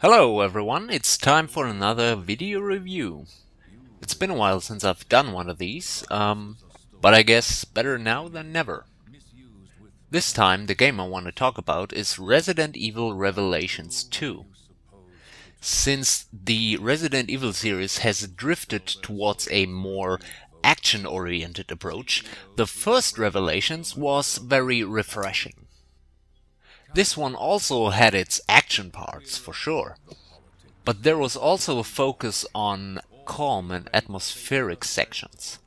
Hello everyone, it's time for another video review. It's been a while since I've done one of these, but I guess better now than never. This time the game I want to talk about is Resident Evil Revelations 2. Since the Resident Evil series has drifted towards a more action-oriented approach, the first Revelations was very refreshing. This one also had its action parts, for sure. But there was also a focus on calm and atmospheric sections.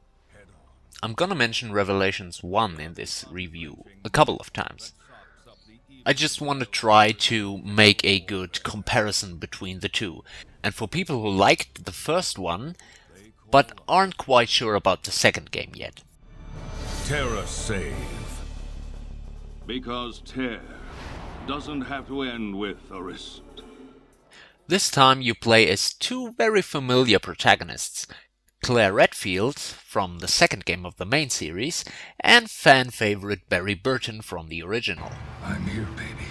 I'm gonna mention Revelations 1 in this review a couple of times. I just want to try to make a good comparison between the two. And for people who liked the first one, but aren't quite sure about the second game yet. Terra save. Because tear doesn't have to end with a wrist. This time you play as two very familiar protagonists, Claire Redfield from the second game of the main series, and fan favorite Barry Burton from the original. I'm here, baby.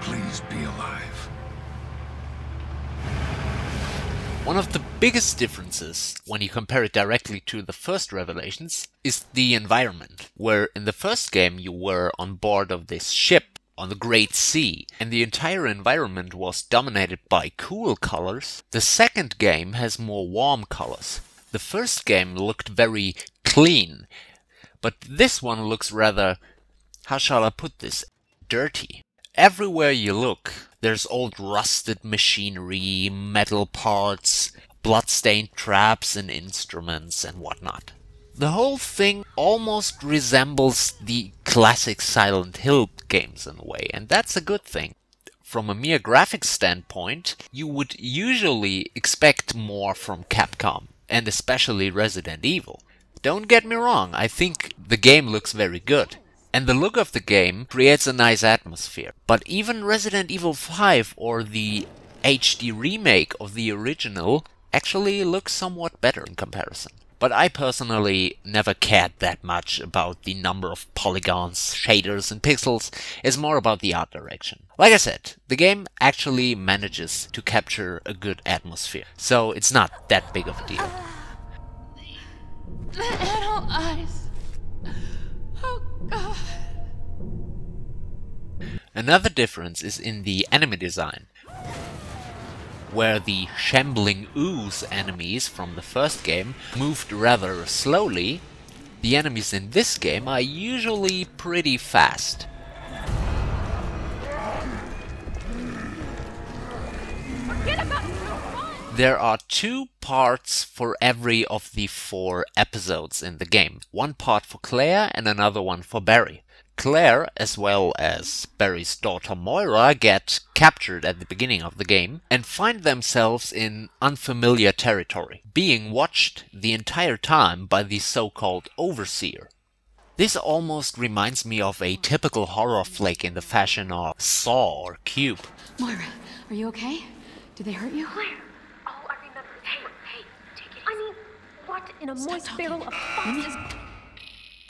Please be alive. One of the biggest differences, when you compare it directly to the first Revelations, is the environment, where in the first game you were on board of this ship on the Great Sea, and the entire environment was dominated by cool colors. The second game has more warm colors. The first game looked very clean, but this one looks rather, how shall I put this, dirty. Everywhere you look, there's old rusted machinery, metal parts, blood-stained traps and instruments and whatnot. The whole thing almost resembles the classic Silent Hill games in a way, and that's a good thing. From a mere graphics standpoint, you would usually expect more from Capcom, and especially Resident Evil. Don't get me wrong, I think the game looks very good. And the look of the game creates a nice atmosphere. But even Resident Evil 5 or the HD remake of the original actually looks somewhat better in comparison. But I personally never cared that much about the number of polygons, shaders and pixels. It's more about the art direction. Like I said, the game actually manages to capture a good atmosphere. So it's not that big of a deal. The adult eyes. Oh God. Another difference is in the enemy design, where the shambling ooze enemies from the first game moved rather slowly. The enemies in this game are usually pretty fast. There are 2 parts for every of the 4 episodes in the game. One part for Claire and another one for Barry. Claire, as well as Barry's daughter Moira, get captured at the beginning of the game and find themselves in unfamiliar territory, being watched the entire time by the so-called Overseer. This almost reminds me of a typical horror flick in the fashion of Saw or Cube. Moira, are you okay? Did they hurt you? Claire! Oh, I remember. Hey, take it easy. I mean, what in a moist barrel of foxes?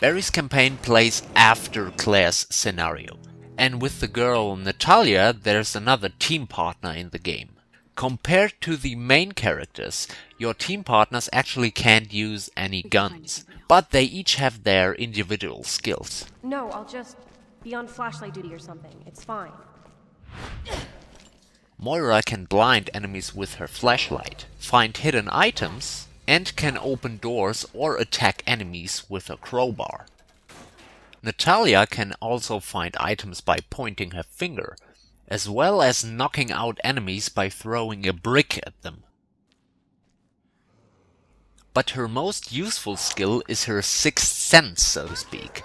Barry's campaign plays after Claire's scenario, and with the girl Natalia there's another team partner in the game. Compared to the main characters, your team partners actually can't use any guns, but they each have their individual skills. No, I'll just be on flashlight duty or something. It's fine. Moira can blind enemies with her flashlight, find hidden items, and can open doors or attack enemies with a crowbar. Natalia can also find items by pointing her finger, as well as knocking out enemies by throwing a brick at them. But her most useful skill is her sixth sense, so to speak,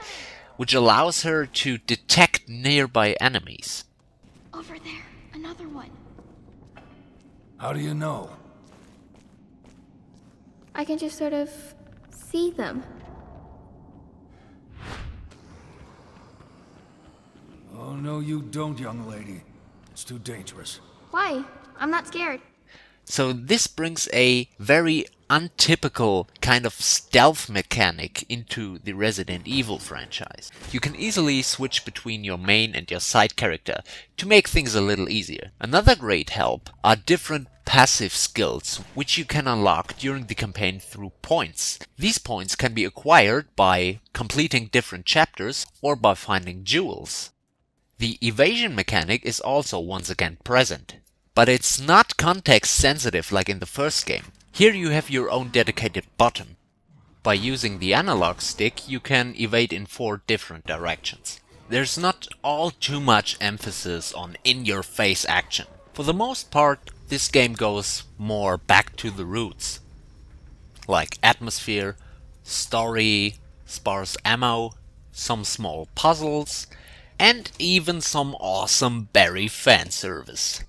which allows her to detect nearby enemies. Over there, another one. How do you know? I can just sort of see them. Oh, no, you don't, young lady. It's too dangerous. Why? I'm not scared. So this brings a very untypical kind of stealth mechanic into the Resident Evil franchise. You can easily switch between your main and your side character to make things a little easier. Another great help are different passive skills, which you can unlock during the campaign through points. These points can be acquired by completing different chapters or by finding jewels. The evasion mechanic is also once again present, but it's not context sensitive like in the first game. Here you have your own dedicated button. By using the analog stick you can evade in 4 different directions. There's not all too much emphasis on in-your-face action. For the most part, this game goes more back to the roots, like atmosphere, story, sparse ammo, some small puzzles, and even some awesome Barry fan service.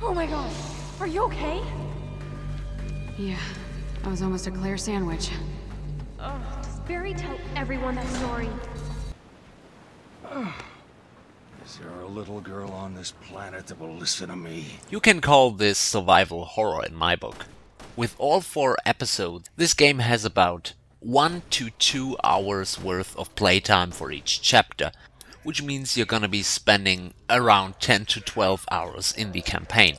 Oh my god, are you okay? Yeah, I was almost a Claire sandwich. Does Barry tell everyone that story? Is there a little girl on this planet that will listen to me? You can call this survival horror in my book. With all 4 episodes, this game has about 1 to 2 hours worth of playtime for each chapter, which means you're gonna be spending around 10 to 12 hours in the campaign.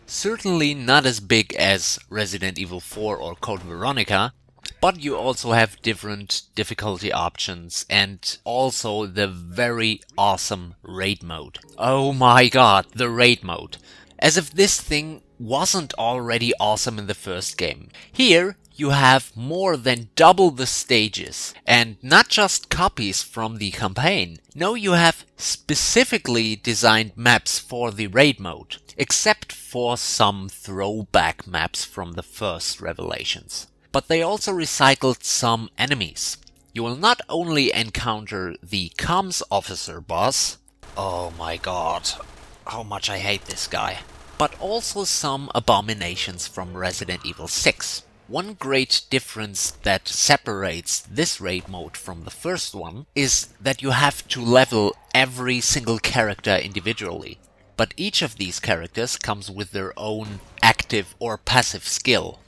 Certainly not as big as Resident Evil 4 or Code Veronica, but you also have different difficulty options and also the very awesome raid mode. Oh my god, the raid mode. As if this thing wasn't already awesome in the first game. Here you have more than double the stages, and not just copies from the campaign. No, you have specifically designed maps for the raid mode, except for some throwback maps from the first Revelations. But they also recycled some enemies. You will not only encounter the comms officer boss, oh my god, how much I hate this guy, but also some abominations from Resident Evil 6. One great difference that separates this raid mode from the first one is that you have to level every single character individually. But each of these characters comes with their own active or passive skill.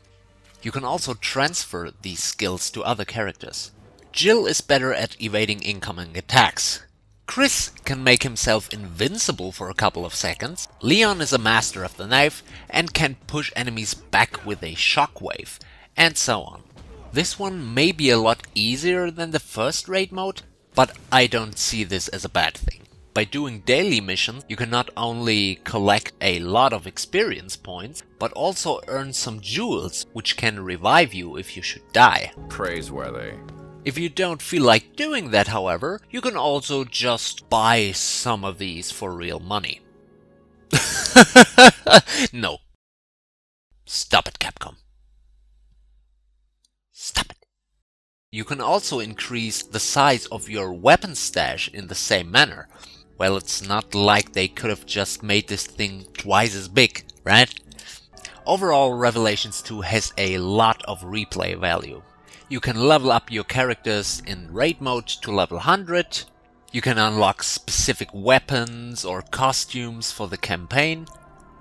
You can also transfer these skills to other characters. Jill is better at evading incoming attacks. Chris can make himself invincible for a couple of seconds. Leon is a master of the knife and can push enemies back with a shockwave, and so on. This one may be a lot easier than the first raid mode, but I don't see this as a bad thing. By doing daily missions, you can not only collect a lot of experience points, but also earn some jewels, which can revive you if you should die. Praiseworthy. If you don't feel like doing that, however, you can also just buy some of these for real money. No. Stop it, Capcom. Stop it. You can also increase the size of your weapon stash in the same manner. Well, it's not like they could have just made this thing twice as big, right? Overall, Revelations 2 has a lot of replay value. You can level up your characters in raid mode to level 100. You can unlock specific weapons or costumes for the campaign.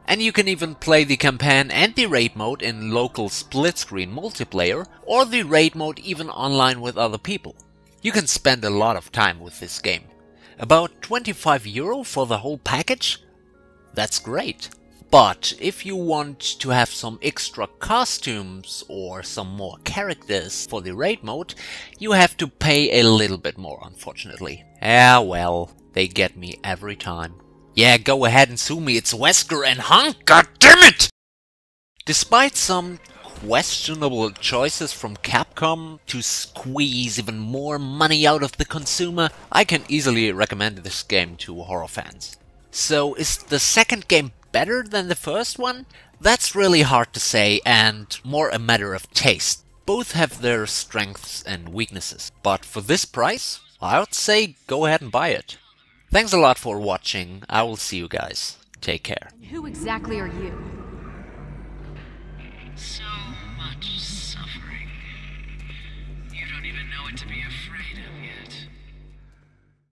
And you can even play the campaign and the raid mode in local split-screen multiplayer, or the raid mode even online with other people. You can spend a lot of time with this game. About €25 for the whole package? That's great. But if you want to have some extra costumes or some more characters for the raid mode, you have to pay a little bit more, unfortunately. Yeah, well, they get me every time. Yeah, go ahead and sue me, it's Wesker and Hunk, goddammit! Despite some questionable choices from Capcom to squeeze even more money out of the consumer, I can easily recommend this game to horror fans. So, is the second game better than the first one? That's really hard to say and more a matter of taste. Both have their strengths and weaknesses, but for this price, I would say go ahead and buy it. Thanks a lot for watching, I will see you guys. Take care. Who exactly are you? So much suffering. You don't even know it to be